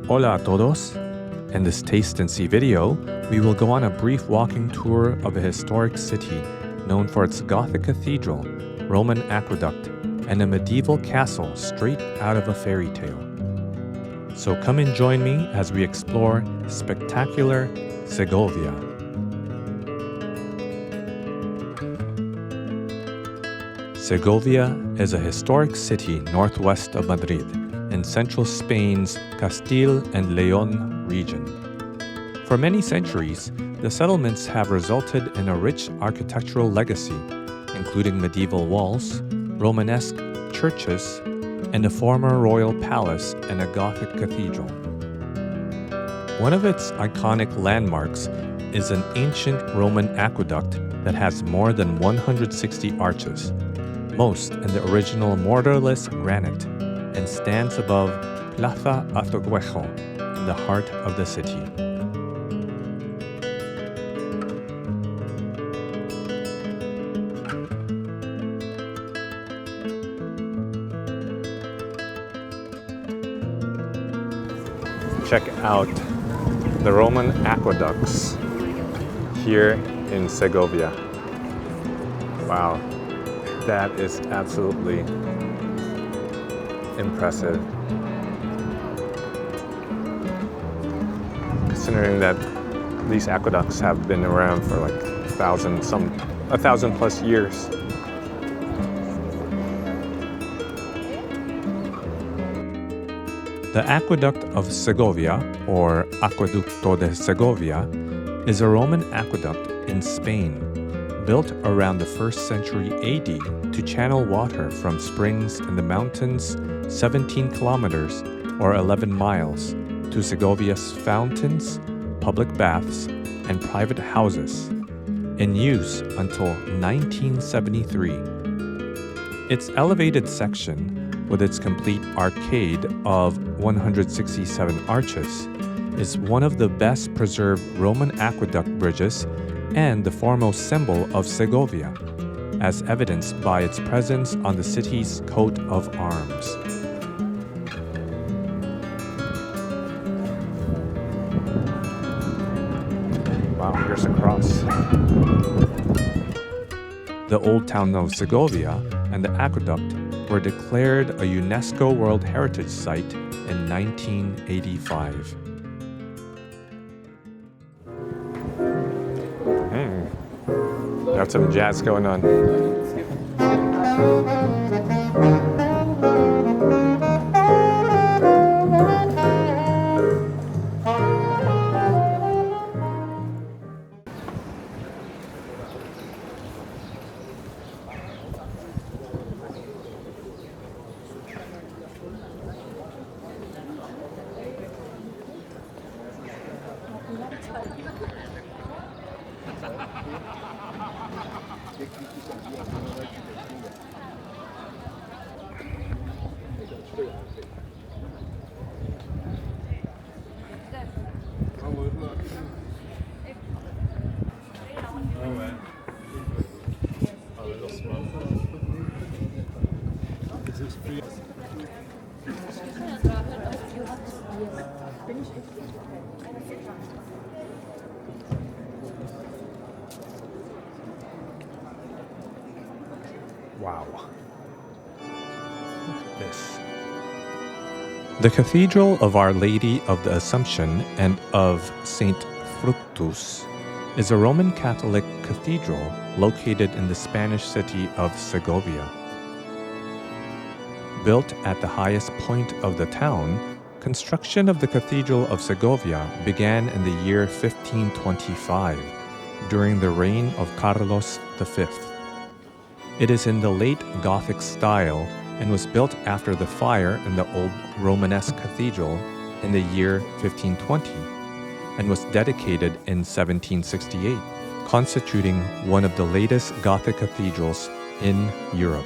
Hola a todos! In this Taste and See video, we will go on a brief walking tour of a historic city known for its Gothic cathedral, Roman Aqueduct, and a medieval castle straight out of a fairy tale. So come and join me as we explore spectacular Segovia. Segovia is a historic city northwest of Madrid in central Spain's Castile and León region. For many centuries, the settlements have resulted in a rich architectural legacy, including medieval walls, Romanesque churches, and a former royal palace and a Gothic cathedral. One of its iconic landmarks is an ancient Roman aqueduct that has more than 160 arches, most in the original mortarless granite, and stands above Plaza Azoguejo in the heart of the city. Check out the Roman aqueducts here in Segovia. Wow, that is absolutely impressive. Considering that these aqueducts have been around for like 1,000 plus years. The Aqueduct of Segovia, or Aqueducto de Segovia, is a Roman aqueduct in Spain, built around the 1st century AD to channel water from springs in the mountains 17 kilometers or 11 miles to Segovia's fountains, public baths, and private houses, in use until 1973. Its elevated section, with its complete arcade of 167 arches, is one of the best preserved Roman aqueduct bridges and the foremost symbol of Segovia, as evidenced by its presence on the city's coat of arms. Wow, here's a cross. The old town of Segovia and the aqueduct were declared a UNESCO World Heritage Site in 1985. Got some jazz going on. Wow. Look at this. The Cathedral of Our Lady of the Assumption and of Saint Fructus is a Roman Catholic cathedral located in the Spanish city of Segovia. Built at the highest point of the town, construction of the Cathedral of Segovia began in the year 1525, during the reign of Carlos V. It is in the late Gothic style and was built after the fire in the old Romanesque cathedral in the year 1520 and was dedicated in 1768, constituting one of the latest Gothic cathedrals in Europe.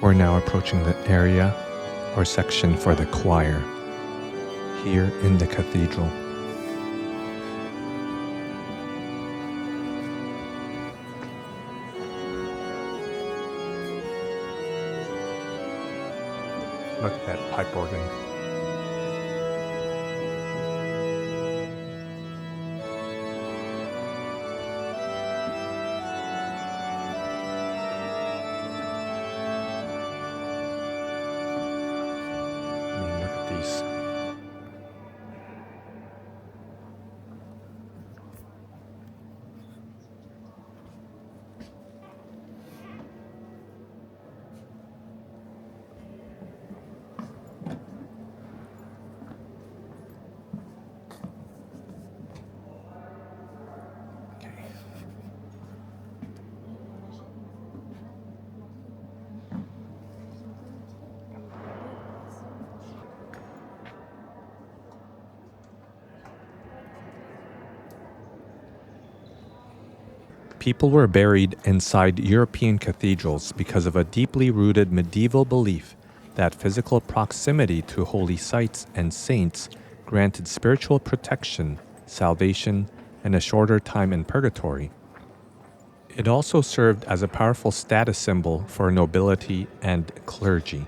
We're now approaching the area or section for the choir here in the cathedral. Look at that pipe organ. Look at these. People were buried inside European cathedrals because of a deeply rooted medieval belief that physical proximity to holy sites and saints granted spiritual protection, salvation, and a shorter time in purgatory. It also served as a powerful status symbol for nobility and clergy.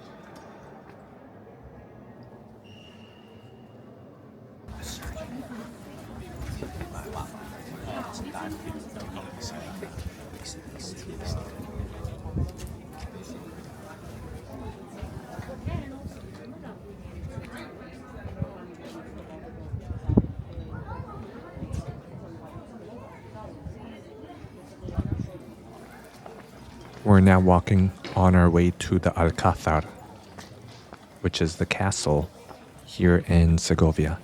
We're now walking on our way to the Alcázar, which is the castle here in Segovia.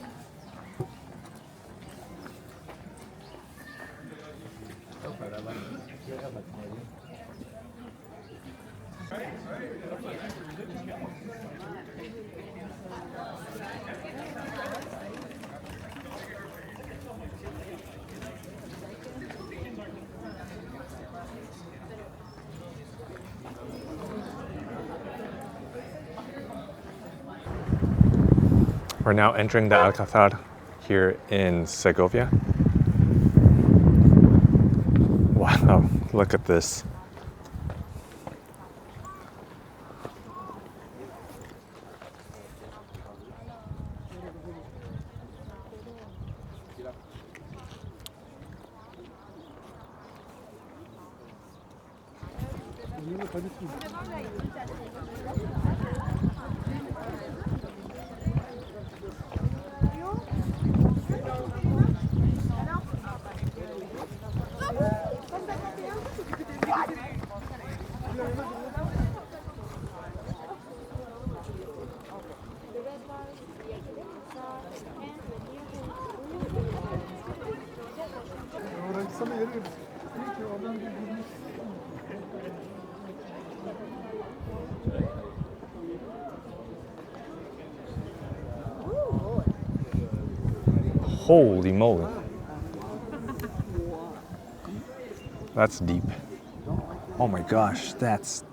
We're now entering the Alcázar here in Segovia. Wow, look at this. Holy moly. That's deep. Oh my gosh, that's...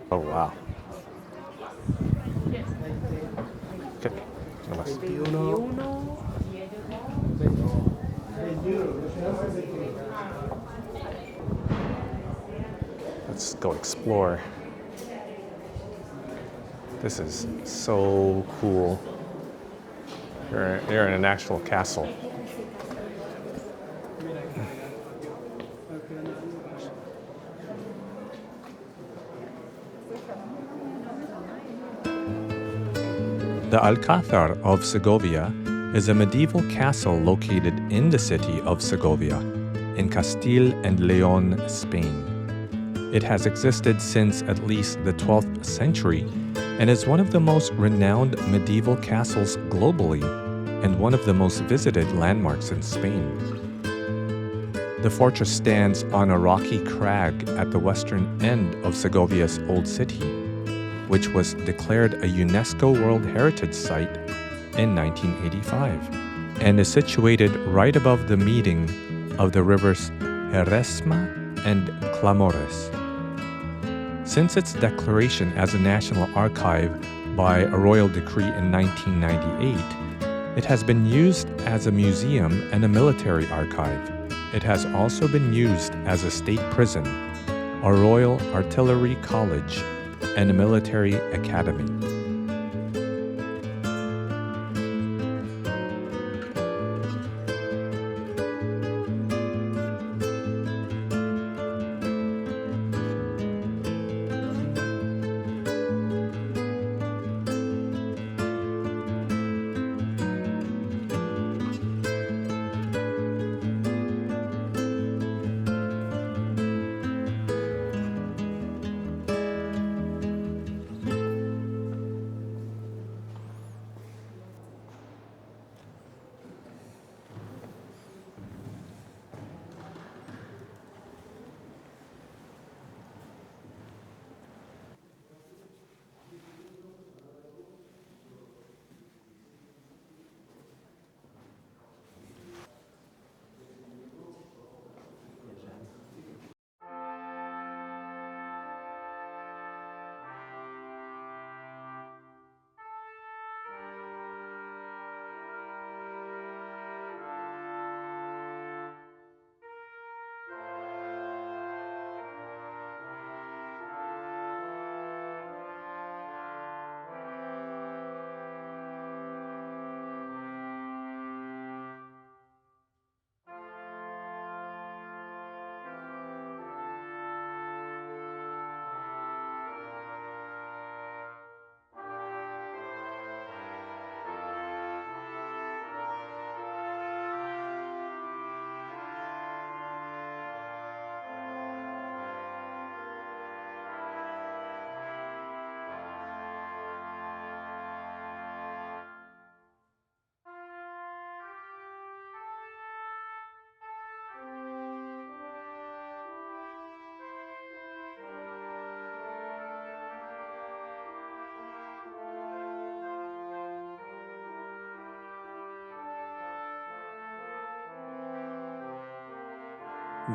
Oh wow. Okay. Let's go explore. This is so cool. You're in an actual castle. The Alcázar of Segovia is a medieval castle located in the city of Segovia, in Castile and León, Spain. It has existed since at least the 12th century and is one of the most renowned medieval castles globally and one of the most visited landmarks in Spain. The fortress stands on a rocky crag at the western end of Segovia's old city, which was declared a UNESCO World Heritage Site in 1985, and is situated right above the meeting of the rivers Eresma and Clamores. Since its declaration as a national archive by a royal decree in 1998, it has been used as a museum and a military archive. It has also been used as a state prison, a Royal Artillery College, and a military academy.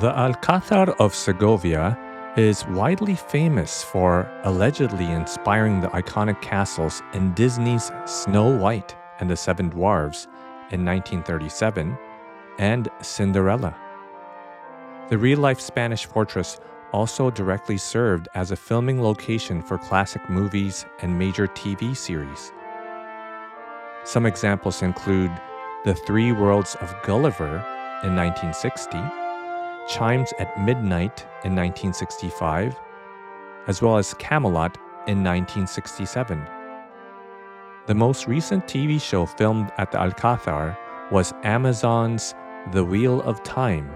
The Alcázar of Segovia is widely famous for allegedly inspiring the iconic castles in Disney's Snow White and the Seven Dwarfs in 1937 and Cinderella. The real-life Spanish fortress also directly served as a filming location for classic movies and major TV series. Some examples include The Three Worlds of Gulliver in 1960, Chimes at Midnight in 1965, as well as Camelot in 1967. The most recent TV show filmed at the Alcázar was Amazon's The Wheel of Time,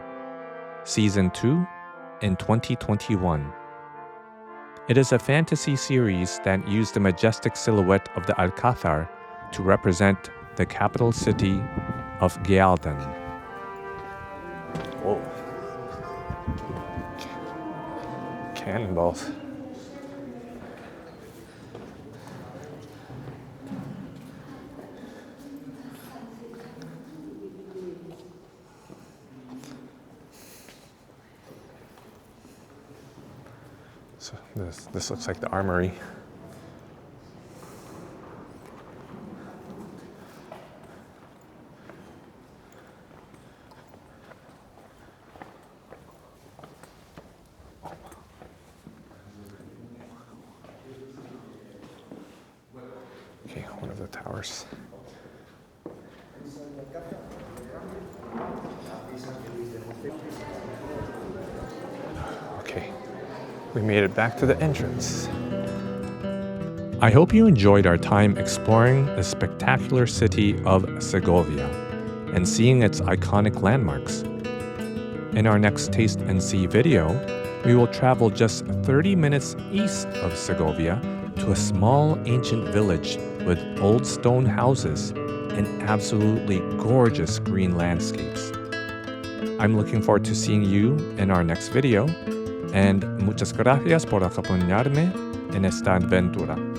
Season 2 in 2021. It is a fantasy series that used the majestic silhouette of the Alcázar to represent the capital city of Gáldan. Whoa. Cannonballs. So this looks like the Armory. Okay, one of the towers. Okay, we made it back to the entrance. I hope you enjoyed our time exploring the spectacular city of Segovia and seeing its iconic landmarks. In our next Taste and See video, we will travel just 30 minutes east of Segovia to a small ancient village with old stone houses and absolutely gorgeous green landscapes. I'm looking forward to seeing you in our next video, and muchas gracias por acompañarme en esta aventura.